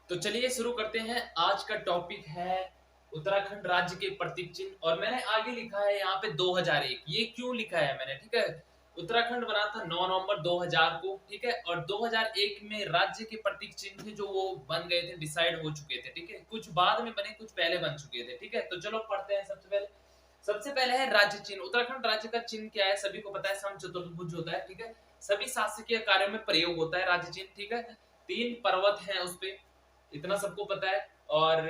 तो चलिए शुरू करते हैं। आज का टॉपिक है उत्तराखंड राज्य के प्रतीक चिन्ह और मैंने आगे लिखा है यहाँ पे 2001। ये क्यों लिखा है मैंने, ठीक है। उत्तराखंड बना था 9 नवंबर 2000 को, ठीक है। और 2001 में राज्य के प्रतीक चिन्ह थे जो वो बन गए थे, डिसाइड हो चुके थे, ठीक है। कुछ बाद में बने, कुछ पहले बन चुके थे, ठीक है। तो चलो पढ़ते हैं। सबसे पहले है राज्य चिन्ह। उत्तराखंड राज्य का चिन्ह क्या है, सभी को पता है, सम चतुर्भुज होता है, ठीक है। सभी शासकीय कार्यों में प्रयोग होता है राज्य चिन्ह, ठीक है। 3 पर्वत हैं उस पे, इतना सबको पता है। और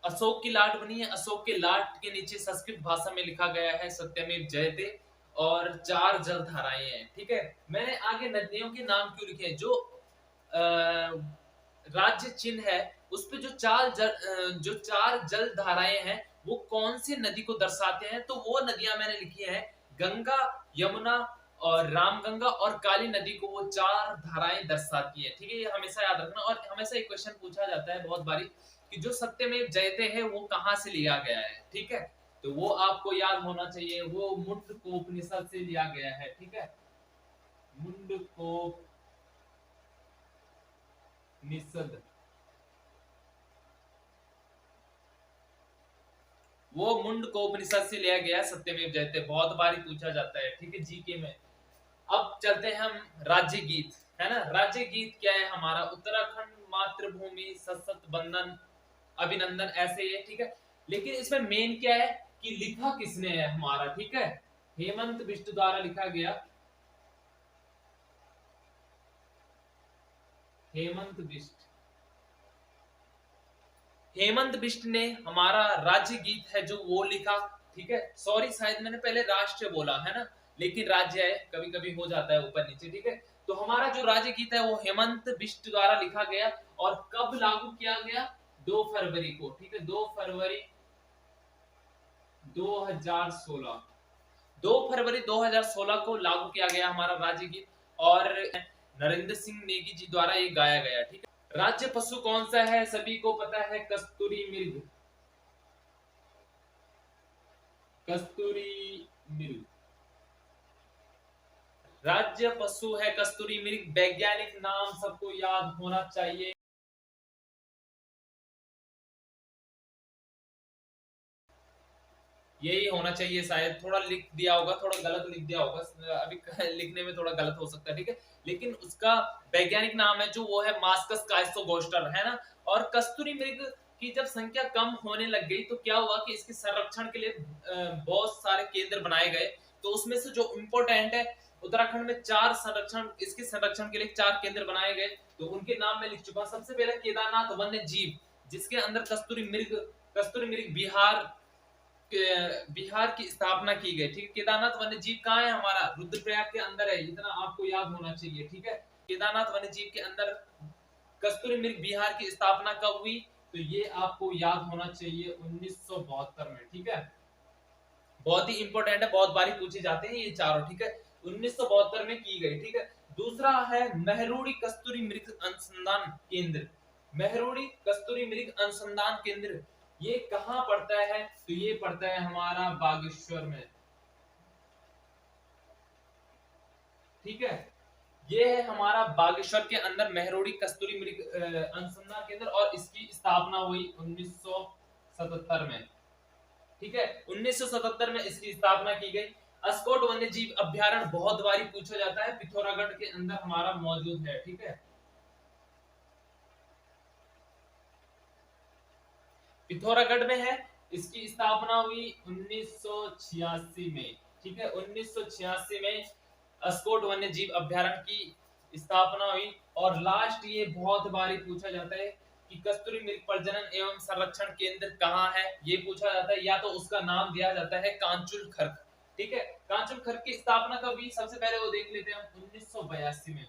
अशोक की लाट बनी है, अशोक के लाट के नीचे संस्कृत भाषा में लिखा गया है सत्यमेव जयते। और 4 जल धाराएं हैं, ठीक है। मैंने आगे नदियों के नाम क्यों लिखे हैं, जो राज्य चिन्ह है उस पे जो 4 जल धाराएं हैं वो कौन सी नदी को दर्शाते हैं, तो वो नदियां मैंने लिखी हैं गंगा, यमुना और रामगंगा और काली नदी को वो 4 धाराएं दर्शाती है, ठीक है। ये हमेशा याद रखना। और हमेशा एक क्वेश्चन पूछा जाता है बहुत बारी कि जो सत्यमेव जयते है वो कहाँ से लिया गया है, ठीक है। तो वो आपको याद होना चाहिए, वो मुंडकोपनिषद से लिया गया है, ठीक है। मुंडकोपनिषद, वो मुंडकोपनिषद से लिया गया सत्यमेव जयते, बहुत बारी पूछा जाता है, ठीक है, जीके में। अब चलते हैं हम राज्य गीत, है ना। राज्य गीत क्या है हमारा, उत्तराखंड मातृभूमि सशक्त बंधन अभिनंदन, ऐसे ही है, ठीक है। लेकिन इसमें मेन क्या है कि लिखा किसने है हमारा, ठीक है। हेमंत बिष्ट द्वारा लिखा गया। हेमंत बिष्ट, हेमंत बिष्ट ने हमारा राज्य गीत है जो वो लिखा, ठीक है। सॉरी, शायद मैंने पहले राष्ट्र बोला है ना, लेकिन राज्य है, कभी कभी हो जाता है ऊपर नीचे, ठीक है। तो हमारा जो राज्य गीत है वो हेमंत बिष्ट द्वारा लिखा गया और कब लागू किया गया, 2 फरवरी को, ठीक है। 2 फरवरी 2016, 2 फरवरी 2016 को लागू किया गया हमारा राज्य गीत। और नरेंद्र सिंह नेगी जी द्वारा ये गाया गया, ठीक है। राज्य पशु कौन सा है, सभी को पता है, कस्तूरी मृग, कस्तूरी मृग राज्य पशु है, कस्तूरी मृग। वैज्ञानिक नाम सबको याद होना चाहिए, यही होना चाहिए। शायद थोड़ा लिख दिया होगा, थोड़ा गलत लिख दिया होगा, अभी लिखने में थोड़ा गलत हो सकता है, ठीक है। लेकिन उसका वैज्ञानिक नाम है जो वो है मास्कस काइसोगोस्टर, है ना। और कस्तूरी मृग की जब संख्या कम होने लग गई तो क्या हुआ कि इसके संरक्षण के लिए बहुत सारे केंद्र बनाए गए। तो उसमें से जो इम्पोर्टेंट है, उत्तराखंड में 4 संरक्षण, इसके संरक्षण के लिए 4 केंद्र बनाए गए। तो उनके नाम मैं लिख चुका हूं। सबसे पहले केदारनाथ वन्य जीव, जिसके अंदर कस्तूरी मृग बिहार की स्थापना की गई, ठीक है। केदारनाथ वन्य जीव कहाँ है हमारा, रुद्रप्रयाग के अंदर है, इतना आपको याद होना चाहिए, ठीक है। केदारनाथ वन्य जीव के अंदर कस्तूरी मृग बिहार की स्थापना कब हुई, तो ये आपको याद होना चाहिए 1972 में, ठीक है। बहुत ही इंपॉर्टेंट है, बहुत बारी पूछे जाते हैं ये चारों, ठीक है। 1972 में की गई, ठीक है। दूसरा है मेहरुड़ी कस्तूरी मृग अनुसंधान केंद्र। मेहरुड़ी कस्तूरी मृग अनुसंधान केंद्र ये कहां पड़ता है, तो ये पड़ता है हमारा बागेश्वर में, ठीक है। ये है हमारा बागेश्वर के अंदर मेहरुड़ी कस्तूरी मृग अनुसंधान केंद्र, और इसकी स्थापना हुई 1977 में, ठीक है। 1977 में इसकी स्थापना की गई। अस्कोट वन्य जीव अभ्यारण्य बहुत बारी पूछा जाता है, पिथौरागढ़ के अंदर हमारा मौजूद है, ठीक है। पिथौरागढ़ में है, इसकी स्थापना हुई 1986 में, ठीक है। 1986 में अस्कोट वन्य जीव अभ्यारण्य की स्थापना हुई। और लास्ट, ये बहुत बारी पूछा जाता है कि कस्तूरी मृग प्रजनन एवं संरक्षण केंद्र कहाँ है, ये पूछा जाता है, या तो उसका नाम दिया जाता है कांचुल खर्क, ठीक है। कांचुल खर्क की स्थापना कब हुई, सबसे पहले वो देख लेते हैं हम, 1982 में।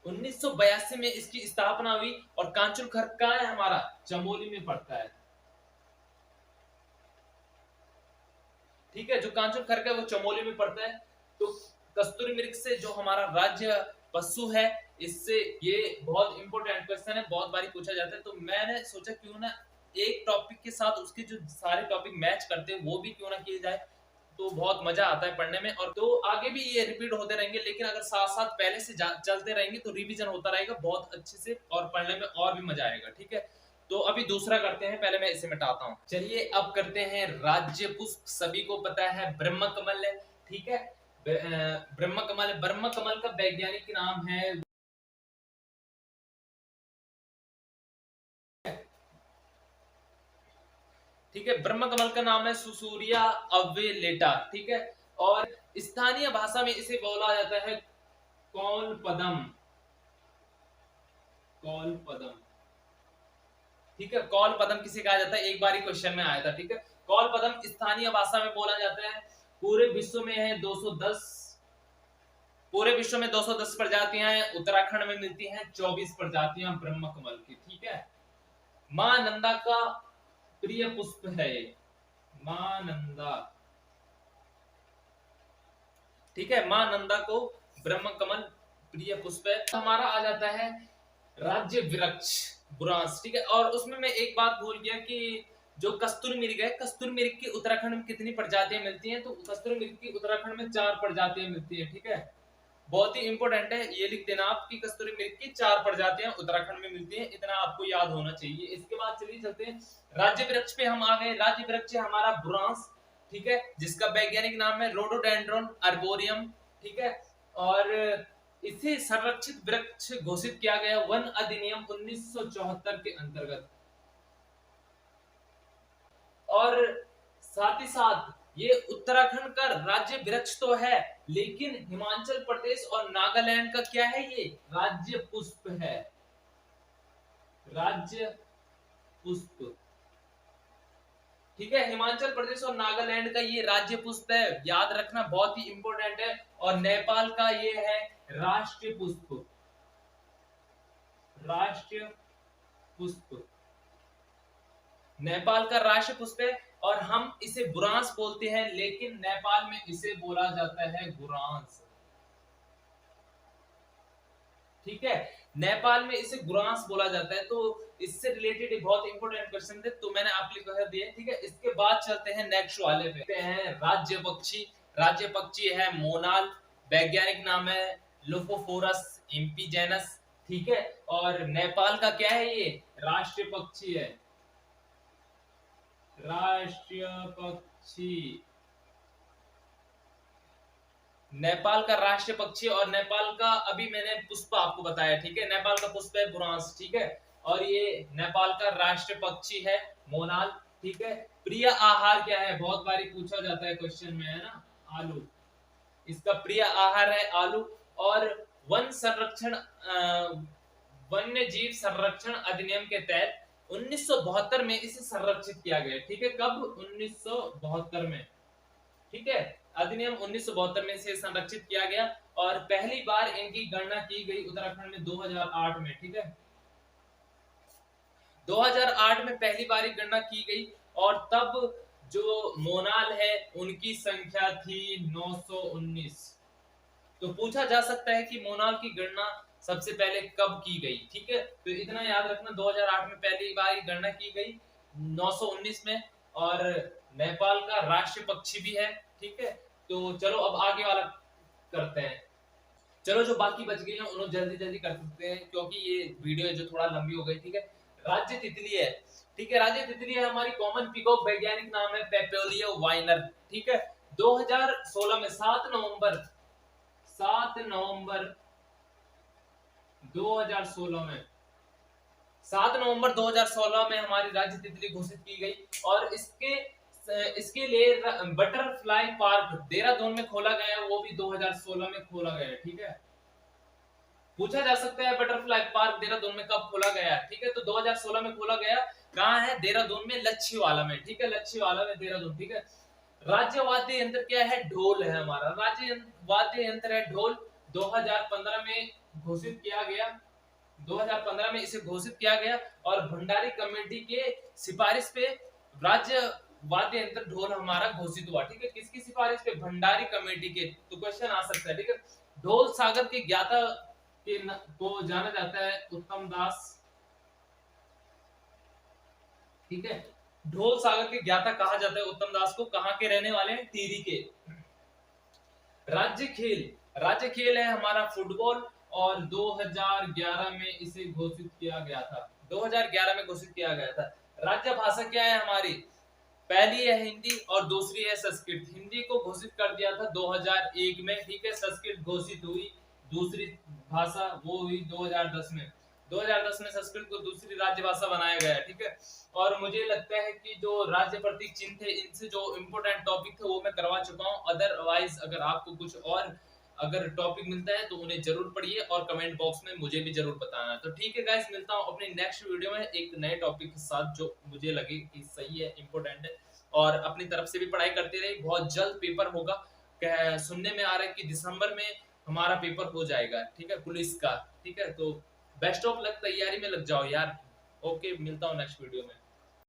1982 में इसकी स्थापना हुई। और कांचुल खर्क कहाँ है हमारा, चमोली में पड़ता है, ठीक है। जो कांचुल खर्क है वो चमोली में पड़ता है। तो कस्तूरी मृग से जो हमारा राज्य पशु है, इससे ये बहुत इंपॉर्टेंट क्वेश्चन है, बहुत बारी पूछा जाता है। तो मैंने सोचा क्यों ना एक टॉपिक के साथ उसके जो सारे टॉपिक मैच करते हैं वो भी क्यों ना किए जाए। तो बहुत मजा आता है पढ़ने में। और तो आगे भी ये रिपीट होते रहेंगे, लेकिन अगर साथ साथ पहले से चलते रहेंगे तो रिवीजन होता रहेगा बहुत अच्छे से और पढ़ने में और भी मजा आएगा। ठीक है, तो अभी दूसरा करते हैं, पहले मैं इसे मिटाता हूँ। चलिए अब करते हैं राज्य पुष्प। सभी को पता है ब्रह्म कमल है, ठीक है, ब्रह्म कमल। ब्रह्म कमल का वैज्ञानिक नाम है, ठीक है, ब्रह्म कमल का नाम है सुसूरिया अवेलेटा। ठीक है, और स्थानीय भाषा में इसे बोला जाता है कौल पदम। कौल पदम, ठीक है, कौल पदम किसे कहा जाता है, एक बार ही क्वेश्चन में आया था। ठीक है, कौल पदम स्थानीय भाषा में बोला जाता है। पूरे विश्व में है 210, पूरे विश्व में 210 प्रजातियां हैं। उत्तराखंड में मिलती हैं 24 प्रजातियां ब्रह्म कमल की। ठीक है, मां नंदा का प्रिय पुष्प है ये, मां नंदा। ठीक है, मां नंदा को ब्रह्म कमल प्रिय पुष्प है। हमारा आ जाता है राज्य वृक्ष बुरांस। ठीक है, और उसमें मैं एक बात भूल गया कि जो कस्तूरी मृग है, कस्तूरी मृग की उत्तराखंड में कितनी प्रजातियां मिलती हैं, तो कस्तूरी मृग की उत्तराखंड में 4 प्रजातियां मिलती हैं। ठीक है, बहुत ही इंपॉर्टेंट है, ये लिख देना आप कि कस्तूरी मृग की 4 प्रजातियां उत्तराखंड में मिलती हैं, इतना आपको याद होना चाहिए। इसके बाद चलिए चलते हैं राज्य वृक्ष पे, हम आ गए। राज्य वृक्ष है हमारा बुरांस, ठीक है, जिसका वैज्ञानिक नाम है रोडोडेंड्रॉन अर्बोरियम। ठीक है, और इसे संरक्षित वृक्ष घोषित किया गया वन अधिनियम 1974 के अंतर्गत। और साथ ही साथ ये उत्तराखंड का राज्य वृक्ष तो है, लेकिन हिमाचल प्रदेश और नागालैंड का क्या है, ये राज्य पुष्प है, राज्य पुष्प। ठीक है, हिमाचल प्रदेश और नागालैंड का ये राज्य पुष्प है, याद रखना, बहुत ही इंपॉर्टेंट है। और नेपाल का ये है राष्ट्रीय पुष्प, राष्ट्रीय पुष्प, नेपाल का राष्ट्रीय पुष्प है। और हम इसे बुरांस बोलते हैं, लेकिन नेपाल में इसे बोला जाता है गुरांस। ठीक है, नेपाल में इसे गुरांस बोला जाता है। तो इससे रिलेटेड एक बहुत इंपॉर्टेंट क्वेश्चन थे, तो मैंने आप लिख दिए। ठीक है, इसके बाद चलते हैं नेक्स्ट वाले पे हैं राज्य पक्षी। राज्य पक्षी है मोनाल, वैज्ञानिक नाम है लुफोफोरस इम्पीजेनस। ठीक है, और नेपाल का क्या है, ये राष्ट्रीय पक्षी है, राष्ट्रीय पक्षी, नेपाल का राष्ट्रीय पक्षी। और नेपाल का अभी मैंने पुष्प आपको बताया। ठीक है, नेपाल का पुष्प है बुरांस। ठीक है, और ये नेपाल का राष्ट्रीय पक्षी है मोनाल। ठीक है, प्रिय आहार क्या है, बहुत बारी पूछा जाता है क्वेश्चन में, है ना, आलू। इसका प्रिय आहार है आलू। और वन संरक्षण वन्य जीव संरक्षण अधिनियम के तहत 1972 में इसे संरक्षित किया गया। ठीक है, कब, 1972 में। ठीक है, अधिनियम 1972 में इसे संरक्षित किया गया। और पहली बार इनकी गणना की गई उत्तराखंड में 2008 में। ठीक है, 2008 में पहली बार गणना की गई। और तब जो मोनाल है उनकी संख्या थी 919। तो पूछा जा सकता है कि मोनाल की गणना सबसे पहले कब की गई। ठीक है, तो इतना याद रखना, 2008 में पहली बार गणना की गई 919 में। और नेपाल का राष्ट्रीय पक्षी भी है। ठीक है, तो चलो अब आगे वाला करते हैं। चलो जो बाकी बच गई हैं उन्हें जल्दी जल्दी कर सकते हैं, क्योंकि ये वीडियो है जो थोड़ा लंबी हो गई। ठीक है, राज्य तितली है। ठीक है, राज्य तितली है हमारी कॉमन पीकॉक, वैज्ञानिक नाम है पेपोलियो वाइनर। ठीक है, 2016 में 7 नवंबर 2016 में 7 नवंबर 2016 में हमारी राज्य तितली घोषित की गई। और इसके लिए बटरफ्लाई पार्क देहरादून में खोला गया, वो भी 2016 में खोला गया। ठीक है, पूछा जा सकता है बटरफ्लाई पार्क देहरादून में कब खोला गया। ठीक है, तो 2016 में खोला गया। कहाँ है, देहरादून में, लच्छीवाला में। ठीक है, लच्छीवाला में देहरादून। ठीक है, राज्य वाद्य यंत्र क्या है, ढोल है हमारा, राज्य वाद्य यंत्र है ढोल। 2015 में घोषित किया गया, 2015 में इसे घोषित किया गया। और भंडारी कमेटी के सिफारिश पे राज्य वाद्य यंत्र ढोल हमारा घोषित हुआ। ठीक है, किसकी सिफारिश पे, भंडारी कमेटी के। तो क्वेश्चन आ सकता है। ठीक है, ढोल सागर के ज्ञाता को जाना जाता है उत्तम दास। ठीक है, ढोल सागर के ज्ञाता कहा जाता है उत्तम दास को, कहाँ के रहने वाले हैं, टिहरी के। राज्य खेल है हमारा फुटबॉल, और 2011 में इसे घोषित किया गया था, 2011 में घोषित किया गया था। राज्य भाषा क्या है हमारी, पहली है हिंदी और दूसरी है संस्कृत। हिंदी को घोषित कर दिया था 2001 में, ठीक है। संस्कृत घोषित हुई दूसरी भाषा, वो हुई 2010 में। 2010 में संस्कृत को दूसरी राज्य भाषा बनाया गया, ठीक है। और मुझे लगता है कि जो राज्य प्रतीक चिन्ह थे, इनसे जो इम्पोर्टेंट टॉपिक थे वो मैं करवा चुका हूँ। अदरवाइज अगर आपको कुछ और अगर टॉपिक मिलता है तो उन्हें जरूर पढ़िए और कमेंट बॉक्स में मुझे भी जरूर बताना। तो ठीक है गाइस, मिलता हूँ अपने नेक्स्ट वीडियो में एक नए टॉपिक के साथ जो मुझे लगे कि सही है, इंपॉर्टेंट है। और अपनी तरफ से भी पढ़ाई करते रहे, बहुत जल्द पेपर होगा। सुनने में आ रहा है कि दिसंबर में हमारा पेपर हो जाएगा, ठीक है, पुलिस का, ठीक है। तो बेस्ट ऑफ लक, तैयारी में लग जाओ यार। ओके, मिलता हूँ नेक्स्ट वीडियो में।